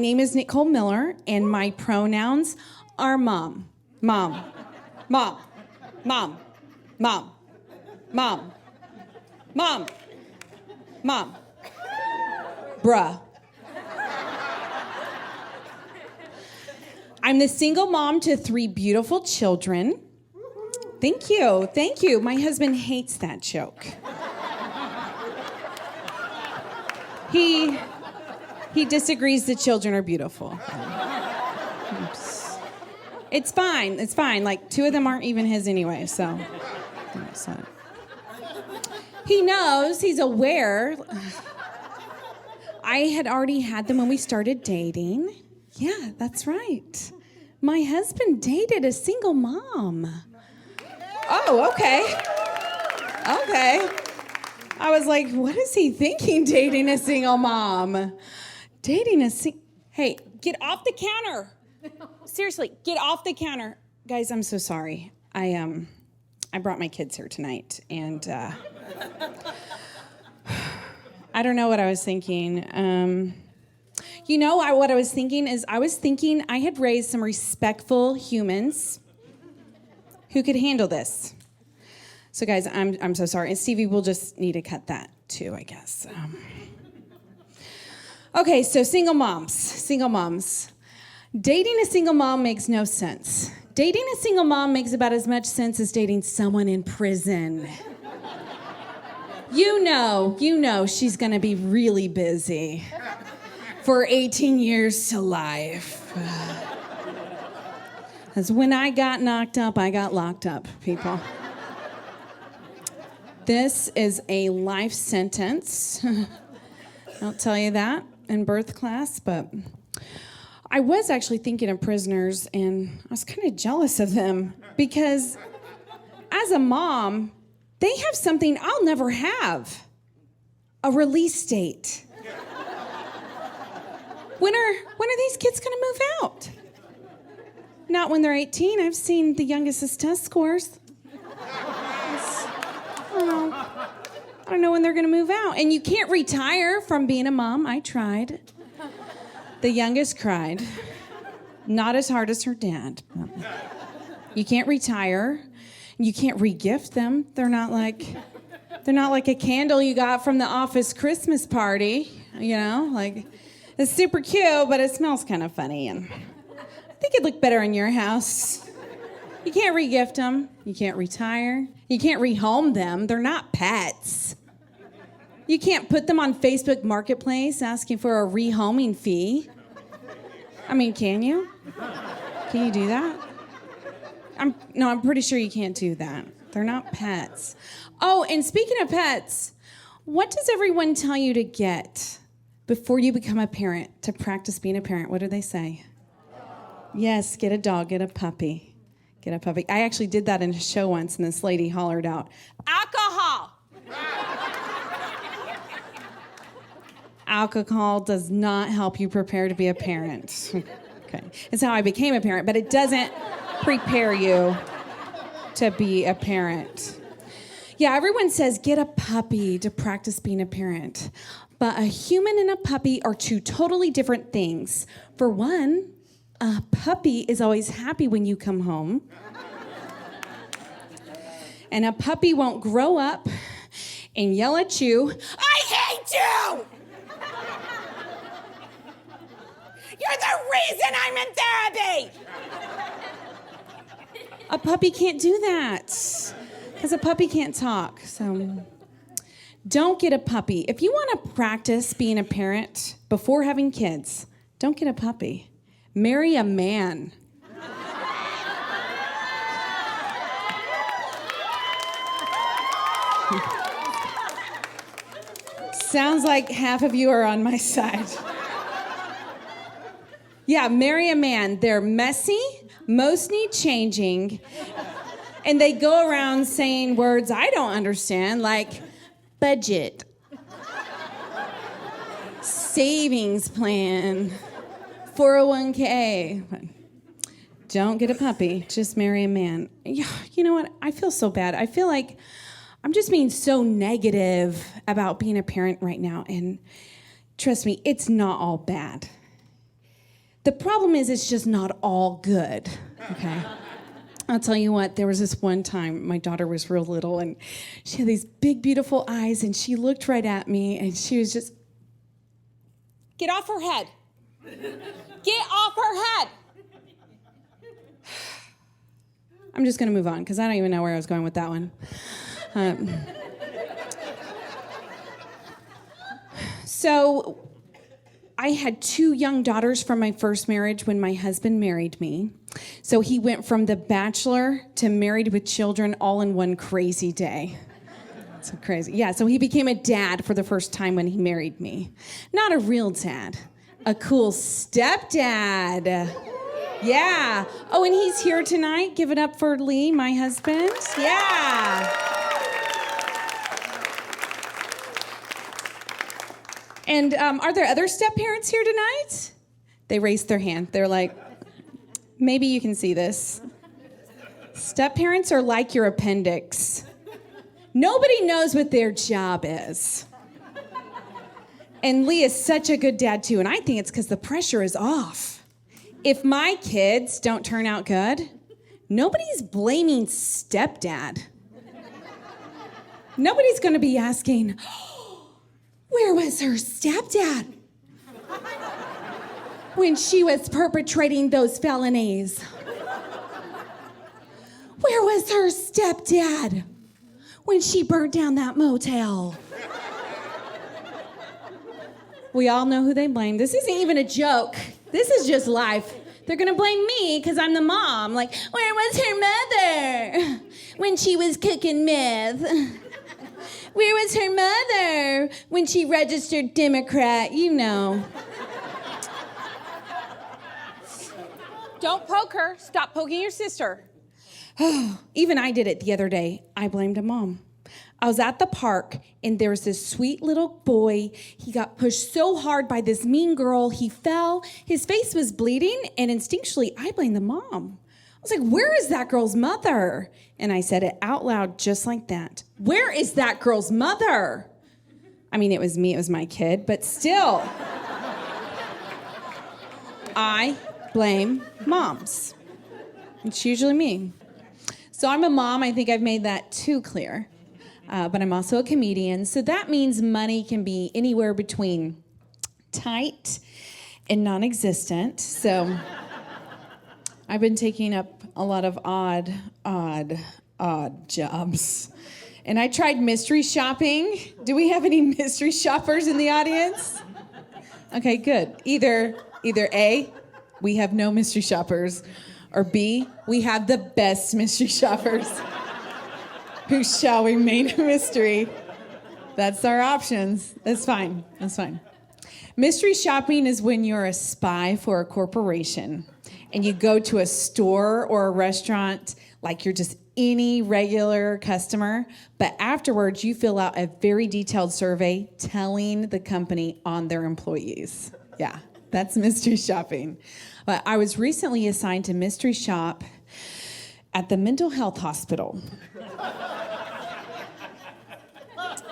My name is Nicole Miller, and my pronouns are mom, mom, mom, mom, mom, mom, mom, mom, bruh. I'm the single mom to 3 beautiful children. Thank you, thank you. My husband hates that joke. He disagrees the children are beautiful. It's fine. Like, 2 of them aren't even his anyway, so. He knows, he's aware. I had already had them when we started dating. Yeah, that's right. My husband dated a single mom. Oh, okay. I was like, what is he thinking, dating a single mom? Hey, get off the counter. Seriously, get off the counter. Guys, I'm so sorry. I brought my kids here tonight, and I don't know what I was thinking. What I was thinking is I had raised some respectful humans who could handle this. So guys, I'm so sorry. And Stevie, we'll just need to cut that too, I guess. Okay, so single moms. Dating a single mom makes no sense. Dating a single mom makes about as much sense as dating someone in prison. You know she's gonna be really busy for 18 years to life. Because when I got knocked up, I got locked up, people. This is a life sentence. I'll tell you that in birth class, but I was actually thinking of prisoners, and I was kind of jealous of them because as a mom, they have something I'll never have: a release date. When are these kids gonna move out? Not when they're 18. I've seen the youngest's test scores. I don't know when they're gonna move out. And you can't retire from being a mom. I tried. The youngest cried. Not as hard as her dad. But you can't retire. You can't re-gift them. They're not like a candle you got from the office Christmas party. Like, it's super cute, but it smells kind of funny, and I think it'd look better in your house. You can't re-gift them. You can't retire. You can't rehome them. They're not pets. You can't put them on Facebook Marketplace asking for a rehoming fee. I mean, can you? Can you do that? I'm pretty sure you can't do that. They're not pets. Oh, and speaking of pets, what does everyone tell you to get before you become a parent, to practice being a parent? What do they say? Yes, get a dog, get a puppy. Get a puppy. I actually did that in a show once, and this lady hollered out, alcohol! Alcohol does not help you prepare to be a parent. Okay. It's how I became a parent, but it doesn't prepare you to be a parent. Yeah, everyone says get a puppy to practice being a parent. But a human and a puppy are 2 totally different things. For one, a puppy is always happy when you come home. And a puppy won't grow up and yell at you, I hate you! You're the reason I'm in therapy! A puppy can't do that because a puppy can't talk. So don't get a puppy. If you want to practice being a parent before having kids, don't get a puppy. Marry a man. Sounds like half of you are on my side. Yeah, marry a man. They're messy, most need changing, and they go around saying words I don't understand, like budget, savings plan, 401k. Don't get a puppy, just marry a man. You know what? I feel so bad. I feel like I'm just being so negative about being a parent right now, and trust me, it's not all bad. The problem is it's just not all good, okay? I'll tell you what, there was this one time my daughter was real little and she had these big, beautiful eyes and she looked right at me and she was just, get off her head. Get off her head. I'm just gonna move on because I don't even know where I was going with that one. So I had 2 young daughters from my first marriage when my husband married me. So he went from the bachelor to married with children all in one crazy day. So crazy. Yeah, so he became a dad for the first time when he married me. Not a real dad, a cool stepdad. Yeah. Oh, and he's here tonight. Give it up for Lee, my husband. Yeah. And are there other step-parents here tonight? They raised their hand. They're like, maybe you can see this. Step-parents are like your appendix. Nobody knows what their job is. And Lee is such a good dad, too, and I think it's because the pressure is off. If my kids don't turn out good, nobody's blaming stepdad. Nobody's going to be asking, where was her stepdad when she was perpetrating those felonies? Where was her stepdad when she burnt down that motel? We all know who they blame. This isn't even a joke. This is just life. They're gonna blame me because I'm the mom. Like, where was her mother when she was cooking meth? Where was her mother when she registered Democrat? You know. Don't poke her. Stop poking your sister. Even I did it the other day. I blamed a mom. I was at the park, and there was this sweet little boy. He got pushed so hard by this mean girl, he fell. His face was bleeding, and instinctually, I blamed the mom. I was like, where is that girl's mother? And I said it out loud just like that. Where is that girl's mother? I mean, it was me, it was my kid, but still. I blame moms. It's usually me. So I'm a mom. I think I've made that too clear. But I'm also a comedian. So that means money can be anywhere between tight and non-existent. So I've been taking up a lot of odd jobs. And I tried mystery shopping. Do we have any mystery shoppers in the audience? Okay, good. Either A, we have no mystery shoppers, or B, we have the best mystery shoppers who shall remain a mystery. That's our options. That's fine. That's fine. Mystery shopping is when you're a spy for a corporation and you go to a store or a restaurant like you're just any regular customer, but afterwards you fill out a very detailed survey telling the company on their employees. Yeah, that's mystery shopping. But I was recently assigned to mystery shop at the mental health hospital.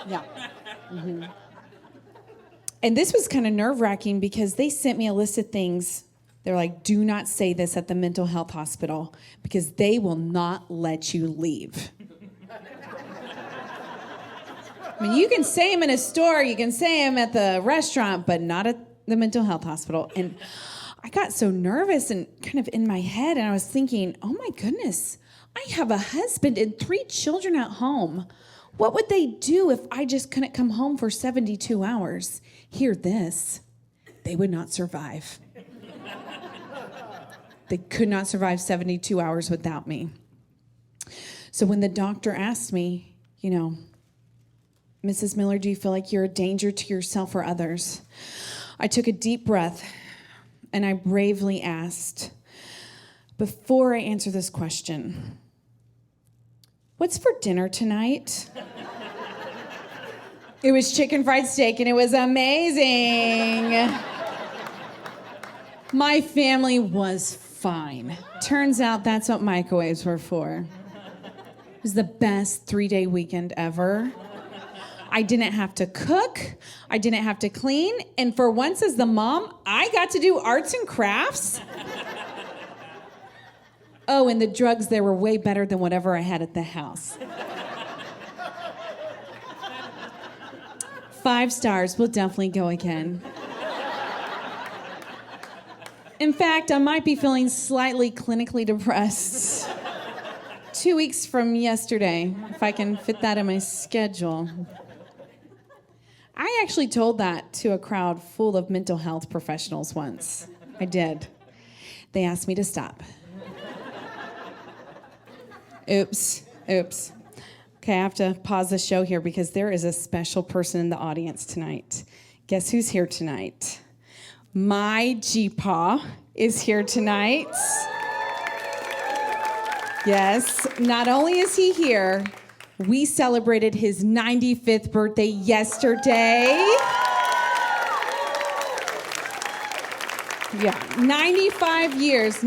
Yeah. Mm-hmm. And this was kind of nerve-wracking because they sent me a list of things. They're like, do not say this at the mental health hospital because they will not let you leave. I mean, you can say them in a store, you can say them at the restaurant, but not at the mental health hospital. And I got so nervous and kind of in my head, and I was thinking, oh my goodness, I have a husband and 3 children at home. What would they do if I just couldn't come home for 72 hours? Hear this, they would not survive. They could not survive 72 hours without me. So when the doctor asked me, you know, Mrs. Miller, do you feel like you're a danger to yourself or others? I took a deep breath and I bravely asked, before I answer this question, what's for dinner tonight? It was chicken fried steak and it was amazing. My family was fine. Turns out that's what microwaves were for. It was the best 3-day weekend ever. I didn't have to cook. I didn't have to clean. And for once as the mom, I got to do arts and crafts. Oh, and the drugs there were way better than whatever I had at the house. 5 stars. We'll definitely go again. In fact, I might be feeling slightly clinically depressed 2 weeks from yesterday, if I can fit that in my schedule. I actually told that to a crowd full of mental health professionals once. I did. They asked me to stop. Oops. Okay, I have to pause the show here because there is a special person in the audience tonight. Guess who's here tonight? My G-Paw is here tonight. Yes, not only is he here, we celebrated his 95th birthday yesterday. Yeah, 95 years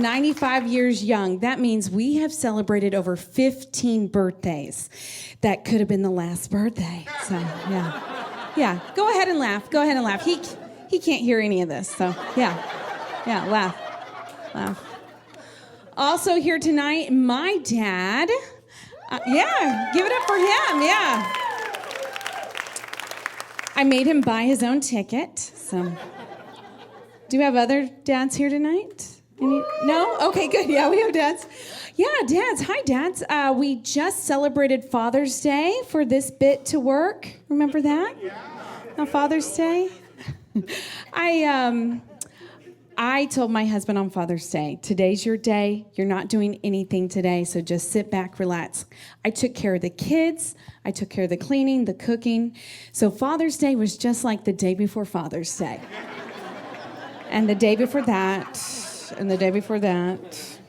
young. That means we have celebrated over 15 birthdays. That could have been the last birthday. So, yeah. Go ahead and laugh. He can't hear any of this, so yeah, laugh. Also here tonight, my dad. Give it up for him, yeah. I made him buy his own ticket, so. Do we have other dads here tonight? No? Okay, good, yeah, we have dads. Yeah, dads, hi dads. We just celebrated Father's Day for this bit to work. Remember that? Yeah. On Father's Day? I told my husband on Father's Day, today's your day. You're not doing anything today, so just sit back, relax. I took care of the kids. I took care of the cleaning, the cooking. So Father's Day was just like the day before Father's Day. And the day before that, and the day before that.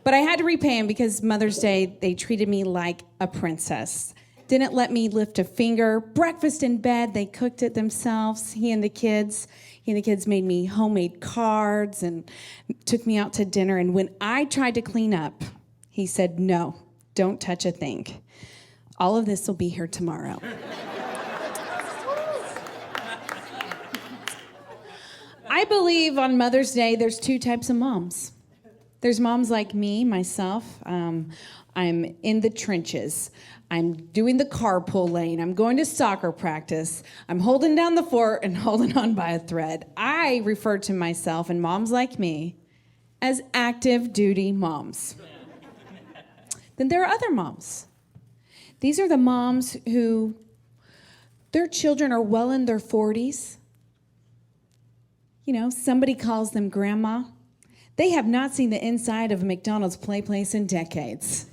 But I had to repay him because Mother's Day, they treated me like a princess. Didn't let me lift a finger. Breakfast in bed, they cooked it themselves, he and the kids. He and the kids made me homemade cards and took me out to dinner. And when I tried to clean up, he said, no, don't touch a thing. All of this will be here tomorrow. I believe on Mother's Day, there's 2 types of moms. There's moms like me, myself. I'm in the trenches. I'm doing the carpool lane. I'm going to soccer practice. I'm holding down the fort and holding on by a thread. I refer to myself and moms like me as active duty moms. Then there are other moms. These are the moms who their children are well in their 40s. You know, somebody calls them grandma. They have not seen the inside of a McDonald's play place in decades.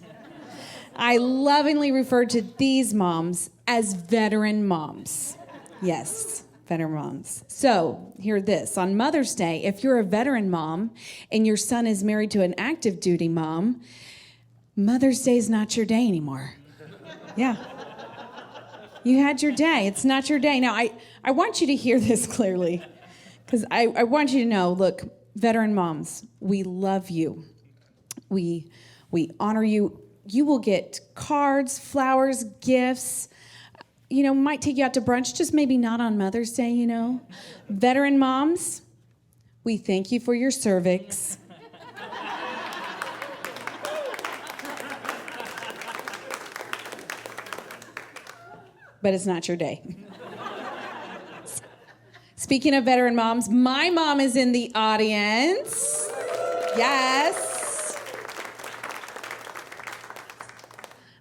I lovingly refer to these moms as veteran moms. Yes, veteran moms. So, hear this. On Mother's Day, if you're a veteran mom and your son is married to an active duty mom, Mother's Day is not your day anymore. Yeah. You had your day. It's not your day. Now, I want you to hear this clearly because I want you to know, look, veteran moms, we love you. We honor you. You will get cards, flowers, gifts. You know, might take you out to brunch, just maybe not on Mother's Day, you know. Veteran moms, we thank you for your cervix. But it's not your day. Speaking of veteran moms, my mom is in the audience. Yes.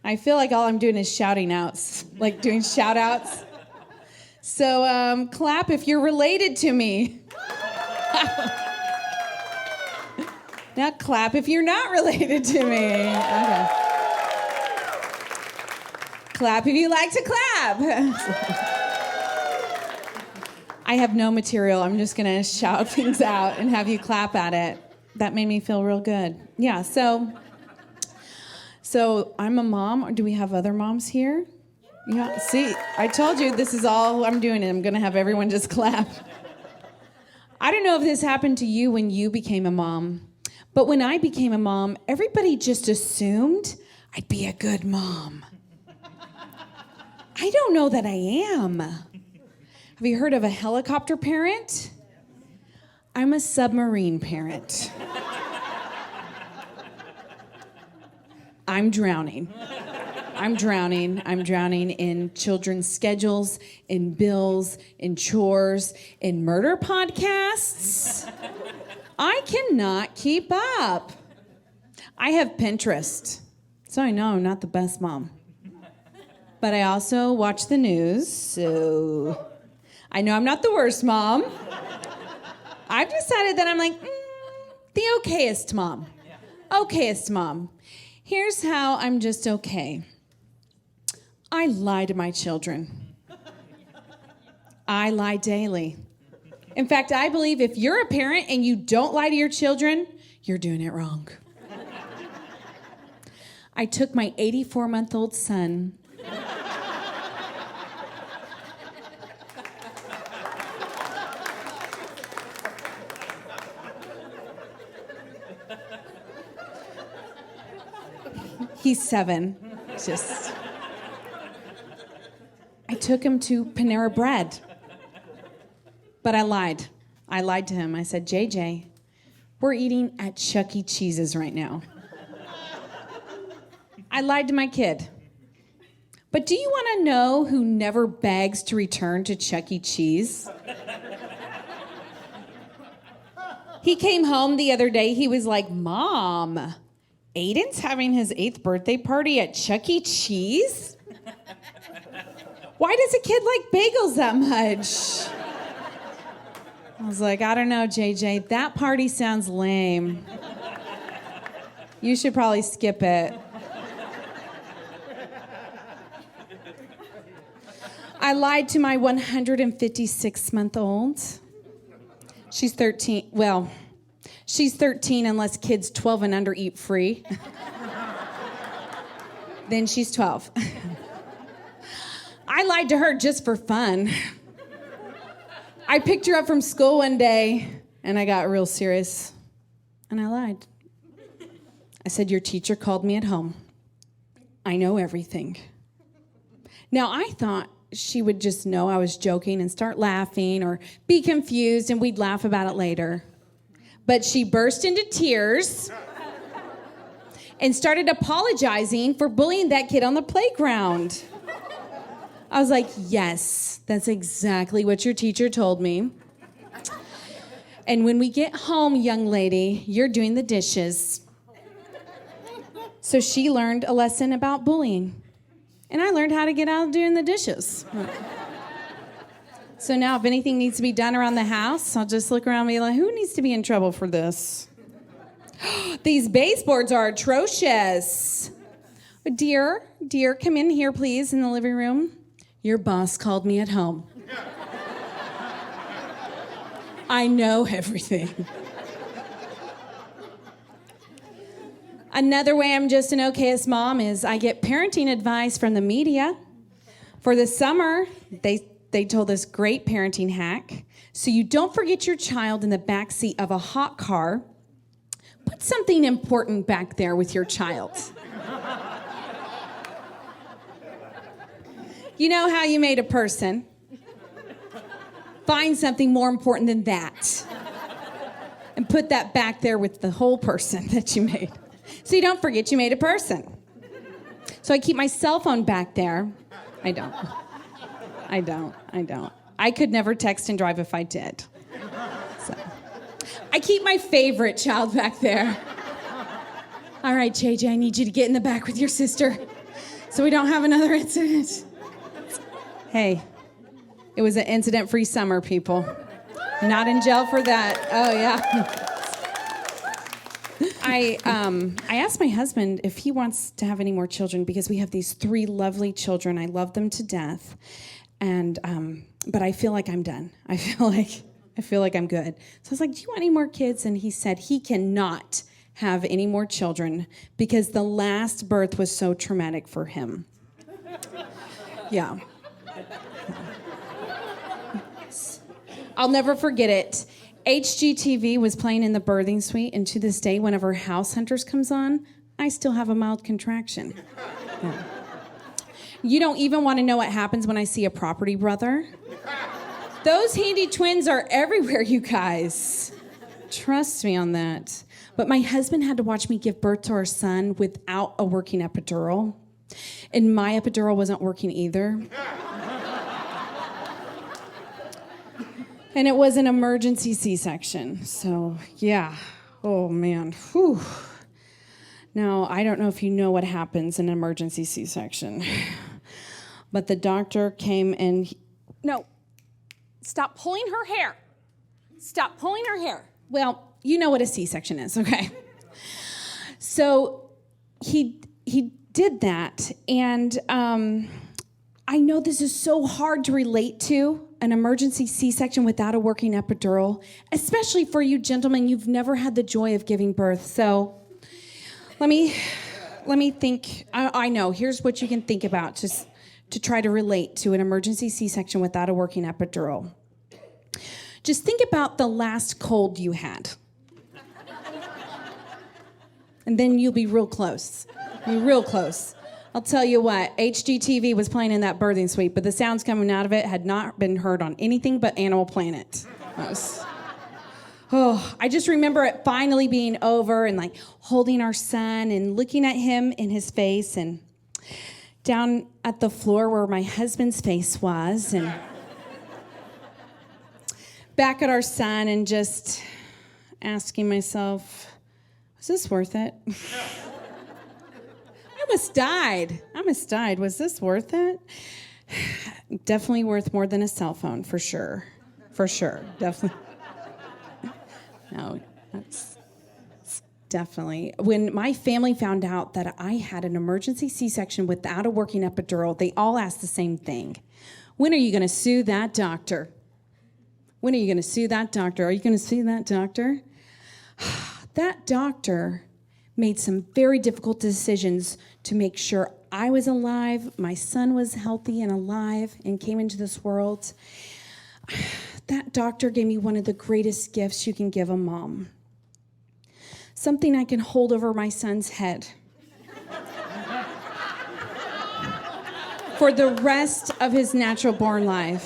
I feel like all I'm doing is shouting outs, like doing shout outs. So clap if you're related to me. Now clap if you're not related to me. Okay. Clap if you like to clap. I have no material. I'm just going to shout things out and have you clap at it. That made me feel real good. Yeah, so I'm a mom. Do we have other moms here? Yeah, see, I told you this is all I'm doing, and I'm going to have everyone just clap. I don't know if this happened to you when you became a mom, but when I became a mom, everybody just assumed I'd be a good mom. I don't know that I am. Have you heard of a helicopter parent? I'm a submarine parent. I'm drowning. I'm drowning in children's schedules, in bills, in chores, in murder podcasts. I cannot keep up. I have Pinterest, so I know I'm not the best mom. But I also watch the news, so I know I'm not the worst mom. I've decided that I'm like, the okayest mom. Okayest mom. Here's how I'm just okay. I lie to my children. I lie daily. In fact, I believe if you're a parent and you don't lie to your children, you're doing it wrong. I took my 84-month-old son He's 7. I took him to Panera Bread. But I lied. I lied to him. I said, JJ, we're eating at Chuck E. Cheese's right now. I lied to my kid. But do you want to know who never begs to return to Chuck E. Cheese? He came home the other day. He was like, Mom, Aiden's having his 8th birthday party at Chuck E. Cheese? Why does a kid like bagels that much? I was like, I don't know, JJ. That party sounds lame. You should probably skip it. I lied to my 156-month-old. She's 13. Well, she's 13 unless kids 12 and under eat free. Then she's 12. I lied to her just for fun. I picked her up from school one day, and I got real serious, and I lied. I said, your teacher called me at home. I know everything. Now, I thought she would just know I was joking and start laughing or be confused, and we'd laugh about it later. But she burst into tears and started apologizing for bullying that kid on the playground. I was like, yes, that's exactly what your teacher told me. And when we get home, young lady, you're doing the dishes. So she learned a lesson about bullying. And I learned how to get out of doing the dishes. So now if anything needs to be done around the house, I'll just look around and be like, who needs to be in trouble for this? These baseboards are atrocious. Dear, come in here, please, in the living room. Your boss called me at home. I know everything. Another way I'm just an okayest mom is I get parenting advice from the media. For the summer, they told this great parenting hack. So you don't forget your child in the backseat of a hot car. Put something important back there with your child. You know how you made a person? Find something more important than that. And put that back there with the whole person that you made. So you don't forget you made a person. So I keep my cell phone back there. I don't. I could never text and drive if I did. So I keep my favorite child back there. All right, JJ, I need you to get in the back with your sister so we don't have another incident. Hey, it was an incident-free summer, people. Not in jail for that. Oh, yeah. I asked my husband if he wants to have any more children because we have these 3 lovely children. I love them to death, and but I feel like I'm done. I feel like I'm good. So I was like, "Do you want any more kids?" And he said he cannot have any more children because the last birth was so traumatic for him. Yeah. I'll never forget it. HGTV was playing in the birthing suite, and to this day, whenever House Hunters comes on, I still have a mild contraction. Yeah. You don't even want to know what happens when I see a property brother. Those handy twins are everywhere, you guys. Trust me on that. But my husband had to watch me give birth to our son without a working epidural. And my epidural wasn't working either. And it was an emergency C-section. So, yeah. Oh, man. Whew. Now, I don't know if you know what happens in an emergency C-section. But the doctor came and... No. Stop pulling her hair. Stop pulling her hair. Well, you know what a C-section is, okay? So he did that, and I know this is so hard to relate to, an emergency C-section without a working epidural, especially for you gentlemen, you've never had the joy of giving birth. So let me think. I know, here's what you can think about just to try to relate to an emergency C-section without a working epidural. Just think about the last cold you had. And then you'll be real close. Real close. I'll tell you what, HGTV was playing in that birthing suite, but the sounds coming out of it had not been heard on anything but Animal Planet. I just remember it finally being over and like holding our son and looking at him in his face and down at the floor where my husband's face was and back at our son and just asking myself, was this worth it? I almost died. Was this worth it? Definitely worth more than a cell phone, for sure. For sure, definitely. No, that's definitely. When my family found out that I had an emergency C-section without a working epidural, they all asked the same thing. When are you going to sue that doctor? When are you going to sue that doctor? Are you going to sue that doctor? That doctor made some very difficult decisions to make sure I was alive, my son was healthy and alive and came into this world. That doctor gave me one of the greatest gifts you can give a mom. Something I can hold over my son's head for the rest of his natural born life.